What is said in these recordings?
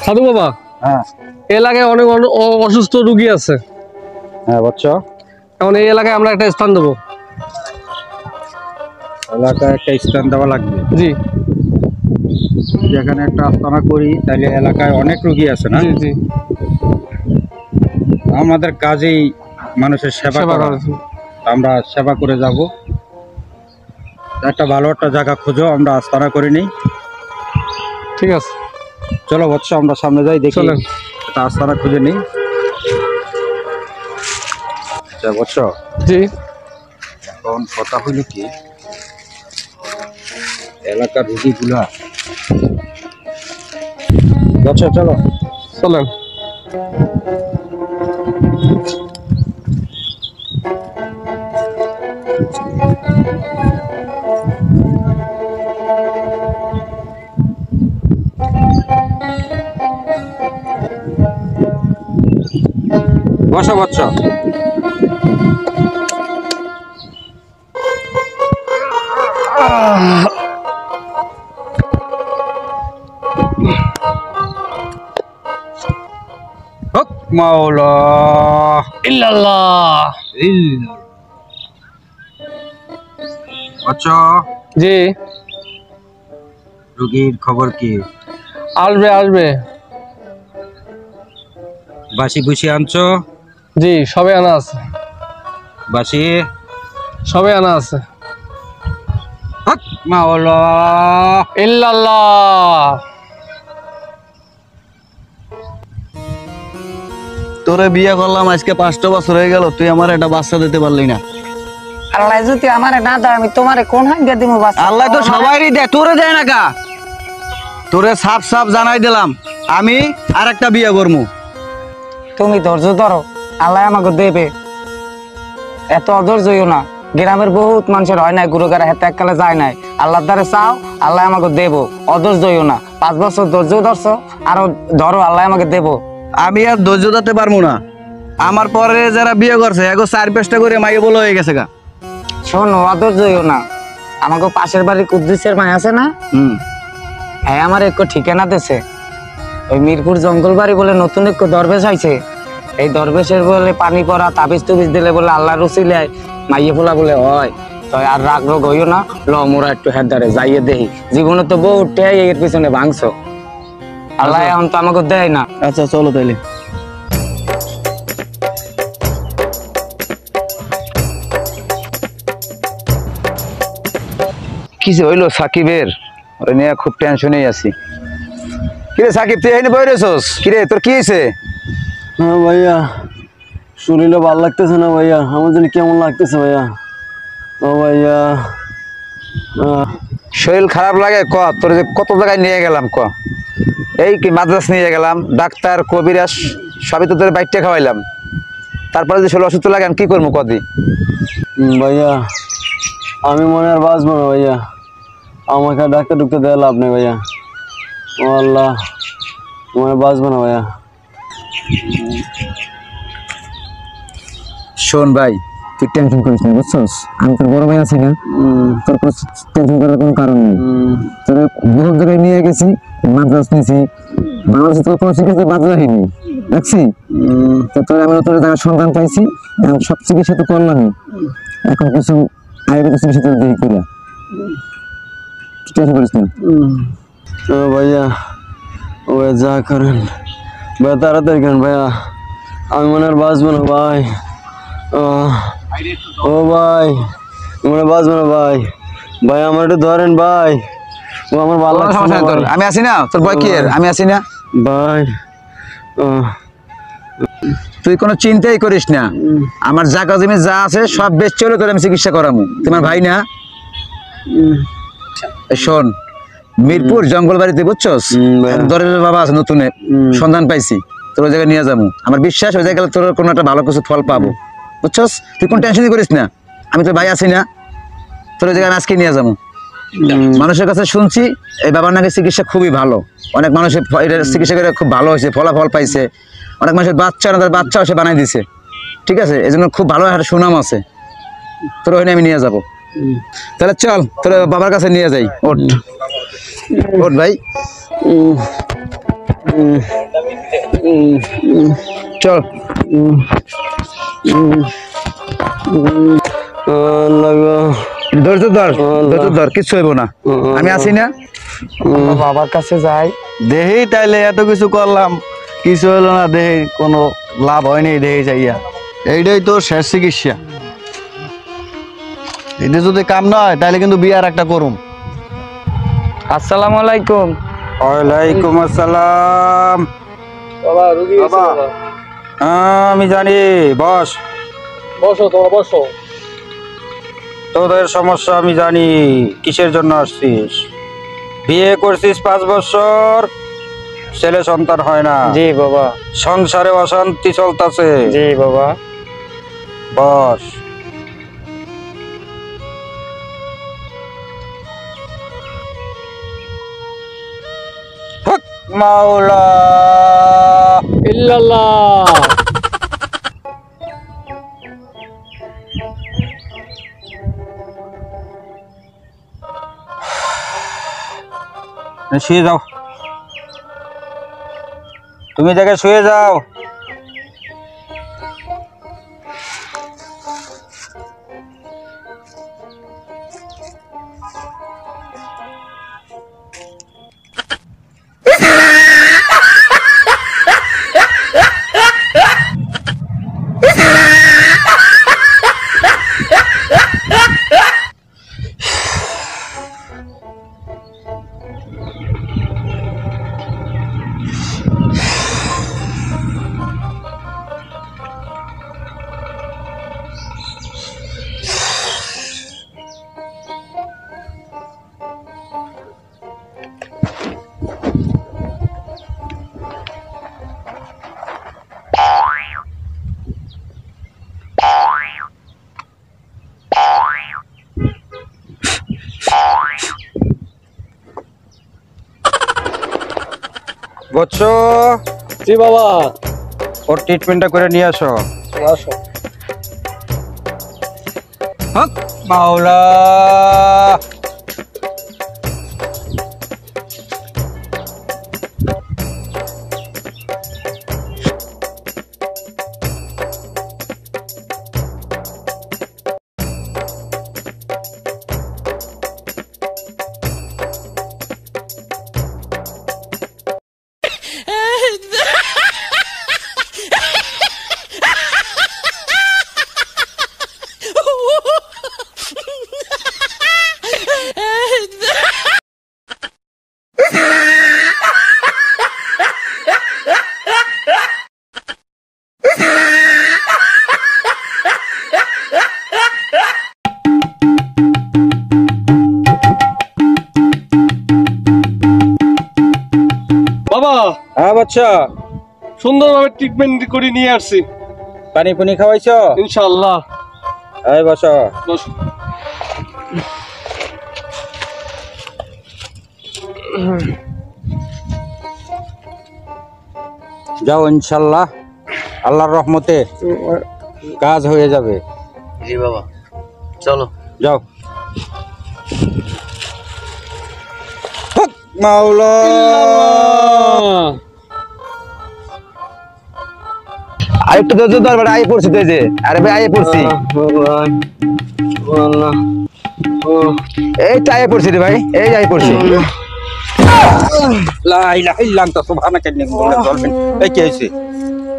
সাধু বাবা, হ্যাঁ এলাকায় অনেক অসুস্থ রোগী আছে। হ্যাঁ বাচ্চা, এখন এই এলাকায় আমরা একটা স্থান দেবো। এলাকায় একটা স্থান দেওয়া লাগবে। জি, যেখানে একটা আস্তানা করি তাহলে এলাকায় অনেক রোগী আছে না? জি জি, আমাদের কাজেই মানুষের সেবা করা। আমরা সেবা করে যাব। একটা ভালো একটা জায়গা খুঁজো, আমরা আস্তানা করে নিই। ঠিক আছে, চলো বৎস, আমরা সামনে যাই, দেখি একটা আস্তানা খুঁজে নিই। আচ্ছা বৎস, জি, এখন কথা হইল কি, এলাকার রুগীগুলা বৎস চলো চলেন। বসো বৎস। হক মাওলা ইল্লাল্লাহ। বৎস, জি, রুগীর খবর কি? আসবে আসবে। বাসি বুসি আনছো? জি, সবে আনা আছে, বাসি সবে আনা আছে। হক মাওলা ইল্লাল্লাহ। তোরে বিয়ে করলাম আজকে 5টা বছর হয়ে গেল, তুই আমার একটা বাচ্চা দিতে পারলি না। আল্লাহ যদি আমারে না দেয় আমি তোমারে কোন হাঙ্গা দিমু বাচ্চা? আল্লাহ তো সবাইরই দেয়, তোরে দেয় না কা? তোরে সাফ সাফ জানাই দিলাম, আমি আর একটা বিয়ে করবো। তুমি ধৈর্য ধরো, আল্লাহ আমাকে দেবে। এত অধৈর্য হইও না। গ্রামের বহুত মানুষের হয় নাই, গুরুগারা হেতে এককালে যায় নাই। আল্লাহর দ্বারে চাও, আল্লাহ আমাকে দেবো। অধৈর্য হইও না। 5 বছর ধৈর্য ধরছো, আরো ধরো, আল্লাহ আমাকে দেবো। আমি আর ধৈর্য ধরতে পারবো না। আমার পরে যারা বিয়ে করছে এগো 4-5টা করে মাইয়ে বলে হয়ে গেছে গা। শোনো, অধৈর্য হইও না। আমাকে পাশের বাড়ির কুদ্দুসের মায় আছে না, হ্যাঁ আমার একটু ঠিকানা দিছে। ওই মিরপুর জঙ্গল বাড়ি বলে নতুন একটু দরবেশ হয়েছে। এই দরবেশের বলে পানি পড়া তাবিজ তুবিজ দিলে বলে আল্লাহ রসিলে মাইয়ে ফোলা বলে হয়। তো আর রাগ রোগ হইও না, ল মোরা একটু হেদারে যাইয়ে দেহি। জীবনে তো বউ টেই এর পিছনে ভাঙছো, আল্লাহ এখন তো আমাকে দেয় না। আচ্ছা চলো তাইলে। কি যে হইলো সাকিবের, ওরে নিয়ে খুব টেনশনেই আছি। কিরে সাকিব, তুই এখানে বই রয়েছস? কিরে তোর কি হয়েছে? হ্যাঁ ভাইয়া, শরীরে ভালো লাগতেছে না ভাইয়া, আমার জন্য কেমন লাগতেছে ভাইয়া। ও ভাইয়া, শরীর খারাপ লাগে? ক, তোর যে কত জায়গায় নিয়ে গেলাম, ক। এই কি মাদ্রাস নিয়ে গেলাম, ডাক্তার কবিরাজ সবই তো তোর বাইকটা খাওয়াইলাম। তারপরে যে শরীর অসুস্থ লাগে আমি কি করবো কদি? ভাইয়া আমি মনে আর বাঁচবো না ভাইয়া, আমাকে ডাক্তার ঢুকতে দেওয়া লাভ নেই ভাইয়া। ও আল্লাহ, মনে বাঁচবো না ভাইয়া। শোন ভাই, তুই টেনশন করিস না, বুঝছস? আমি তোর বড় ভাই আছি না, তোর টেনশন করার কোনো কারণ নেই। তোর বহুত জায়গায় নিয়ে গেছি, মাদ্রাস নিয়েছি, বাংলাদেশে তোর কোনো চিকিৎসা বাদ রাখিনি, দেখছি তো। তোর আমি তোর জায়গায় সন্ধান পাইছি, এখন সব চিকিৎসা তো করলামই, এখন কিছু আয়ুর্বেদিক চিকিৎসা তোর দেখি করে। টেনশন করিস না। ও ভাইয়া, ও যা করেন ভাইয়া, তাড়াতাড়ি করেন ভাইয়া, আমি মনে আর বাঁচবো না ভাই। ও ভাই, মনে বাঁচবো না ভাই। ভাই আমার একটু ধরেন ভাই, ও আমার ভালো লাগছে না ভাই। আমি আছি না, তোর ভয় কি এর? আমি আছি না ভাই। তুই কোনো চিন্তাই করিস না, আমার জায়গা জমি যা আছে সব বেশ চলে তোর আমি চিকিৎসা করামু। তোমার ভাই না? শোন, মিরপুর জঙ্গল বাড়িতে, বুঝছস, দরের বাবা আছে নতুনে, সন্ধান পাইছি, তোর ওই জায়গায় নিয়ে যাবো। আমার বিশ্বাস ওই জায়গায় তোর কোনো একটা ভালো কিছু ফল পাবো, বুঝছস? তুই কোন টেনশনই করিস না, আমি তোর ভাই আছি না, তোর ওই জায়গায় আমি আজকে নিয়ে যাবো। মানুষের কাছে শুনছি এই বাবার নাকি চিকিৎসা খুবই ভালো, অনেক মানুষের এটার চিকিৎসা করে খুব ভালো হয়েছে, ফলাফল পাইছে। অনেক মানুষের বাচ্চা না, তার বাচ্চাও সে বানাই দিছে, ঠিক আছে? এই জন্য খুব ভালো একটা সুনাম আছে, তোর ওখানে আমি নিয়ে যাবো। তাহলে চল, তোর বাবার কাছে নিয়ে যাই। ওঠ ওঠ ভাই। চল ধৈর্য ধর ধৈর্য ধর, কিচ্ছু হইব না, আমি আছি না। বাবার কাছে যাই। দেহি তাইলে এত কিছু করলাম, কিছু হলো না, দেহি কোনো লাভ হয়নি, দেহি চাইয়া এইটাই তো শেষ চিকিৎসা। এটা যদি কাম না হয় তাহলে কিন্তু বিয়ার একটা করুম। আসসালামু আলাইকুম। ওয়ালাইকুম আসসালাম। বাবা রুগী এসেছে বাবা। আমি জানি, বস। বসো তোমরা বসো। তোদের সমস্যা আমি জানি, কিসের জন্য আসছিস। বিয়ে করছিস 5 বছর, ছেলে সন্তান হয় না। জি বাবা। সংসারে অশান্তি চলতেছে। জি বাবা। বস। হক মাওলা। ইল্লাল্লাহ। শুয়ে যাও, তুমি জায়গায় শুয়ে যাও। বুঝছো? জি বাবা। ওর ট্রিটমেন্টটা করে নিয়ে আসো। আসো। হক মাওলা। বাবা হ্যাঁ বাচ্চা, সুন্দরভাবে ট্রিটমেন্ট করে নিয়ে আসছি, পানি পুনি খাওয়াইছো? ইনশাআল্লাহ। এই বসো। বসো। যাও, ইনশাল্লাহ আল্লাহর রহমতে কাজ হয়ে যাবে। জি বাবা, চলো যাও। হক মাওলা। আরেকটু ধৈর্য ধর বেটা, আই পড়ছি তো, এই যে আরে ভাই আই পড়ছি, এই তো আই পড়ছি রে ভাই, এই আই পড়ছি। লা ইলাহা ইল্লা আনতা সুবহানাকা ইন্নী কুনতু মিনাজ জালিমিন। এই কি হইছে?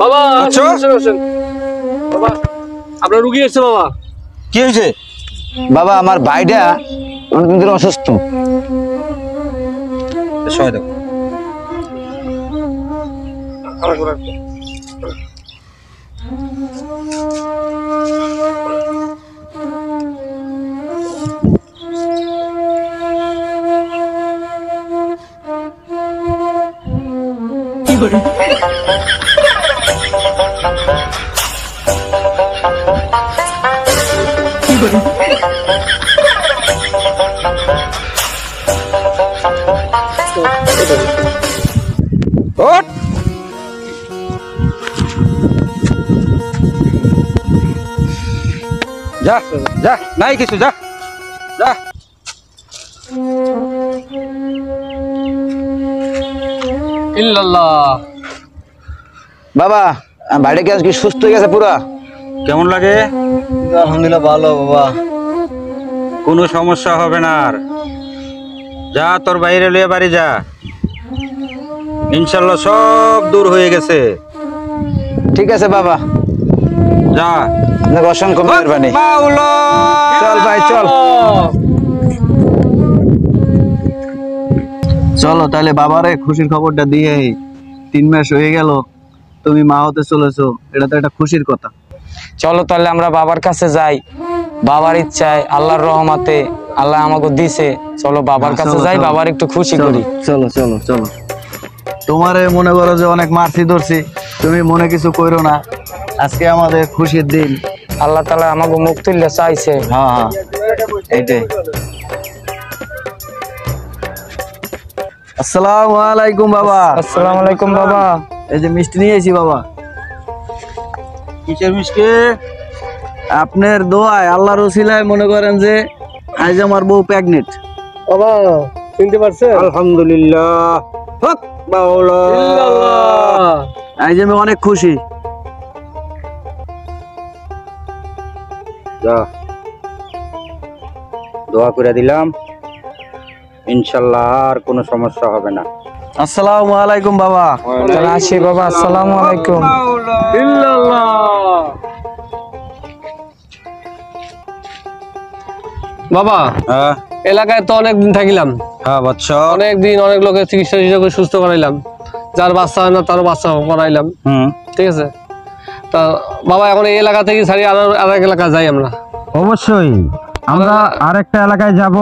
বাবা আচ্ছা। আসেন, আসেন। বাবা আপনার রুগী এসেছে বাবা। কি হইছে? বাবা আমার ভাইটা অনেকদিন ধরে অসুস্থ। সহায় দাও। ওঠ। যা যা, নাই কিছু, যা যা। ইল্লাল্লাহ। বাবা বাড়ি কি আজকে সুস্থ হয়ে গেছে পুরা? কেমন লাগে? আলহামদুলিল্লাহ ভালো বাবা। কোনো সমস্যা হবে না আর। যা তোর বাইরে লিয়ে বাড়ি যা, ইনশাল্লাহ সব দূর হয়ে গেছে। ঠিক আছে বাবা, যা। আপনাকে অসংখ্য মেহরবানি। মাওলা। চল ভাই চল। চলো তাহলে বাবারে খুশির খবরটা দিয়ে 3 মাস হয়ে গেল তুমি মা হতে চলেছো, এটা তো একটা খুশির কথা। চলো তাহলে আমরা বাবার কাছে যাই, বাবার ইচ্ছায় আল্লাহর রহমতে আল্লাহ আমাকে দিছে, চলো বাবার হ্যাঁ, কাছে চলো, যাই, চলো। বাবার একটু খুশি করি। চলো চলো চলো। তোমারে মনে করো যে অনেক মারছি ধরছি, তুমি মনে কিছু কইরো না, আজকে আমাদের খুশির দিন। আল্লাহ তাআলা আমাকে মুখ তুললে চাইছে। হ্যাঁ হ্যাঁ এইটাই। আসসালামু আলাইকুম বাবা। আসসালামু আলাইকুম বাবা। এই যে মিষ্টি নিয়ে এসেছি বাবা। কিসের মিষ্টি? আপনার দোয়ায় আল্লাহর ওসিলায় মনে করেন যে আজ আমার বউ প্রেগনেন্ট। বাবা চিনতে পারছেন? আলহামদুলিল্লাহ। হক মাওলা। ইল্লাল্লাহ। আজ আমি অনেক খুশি। যা, দোয়া করে দিলাম, ইনশাল্লাহ আর কোনো সমস্যা হবে না। আসসালামু আলাইকুম বাবা। তাহলে আসি বাবা, আসসালামু আলাইকুম। ইল্লাল্লাহ। বাবা হ্যাঁ এলাকায় তো অনেক দিন থাকিলাম, হ্যাঁ বৎস। অনেক দিন অনেক লোকের চিকিৎসা করে সুস্থ করাইলাম, যার বাচ্চা হয় না তারও বাচ্চা করাইলাম, হুম, ঠিক আছে। তা বাবা এখন এই এলাকা থেকে ছাড়িয়ে আর এক এলাকা যাই আমরা। অবশ্যই আমরা আরেকটা এলাকায় যাব,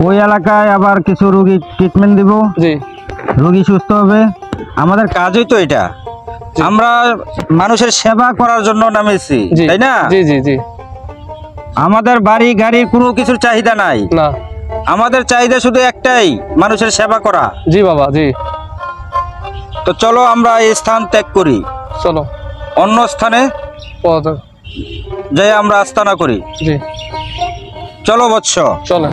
ওই এলাকায় আবার কিছু রোগী ট্রিটমেন্ট দিব, জি রোগী সুস্থ হবে। আমাদের কাজই তো এটা, আমরা মানুষের সেবা করার জন্য নামেছি, জি তাই না? জি জি জি। আমাদের বাড়ি গাড়ি কোনো কিছুর চাহিদা নাই, না আমাদের চাহিদা শুধু একটাই, মানুষের সেবা করা। জি বাবা জি। তো চলো আমরা এই স্থান ত্যাগ করি, চলো অন্য স্থানে পথ। যাই আমরা আস্তানা করি। জি চলো বৎস। চলো।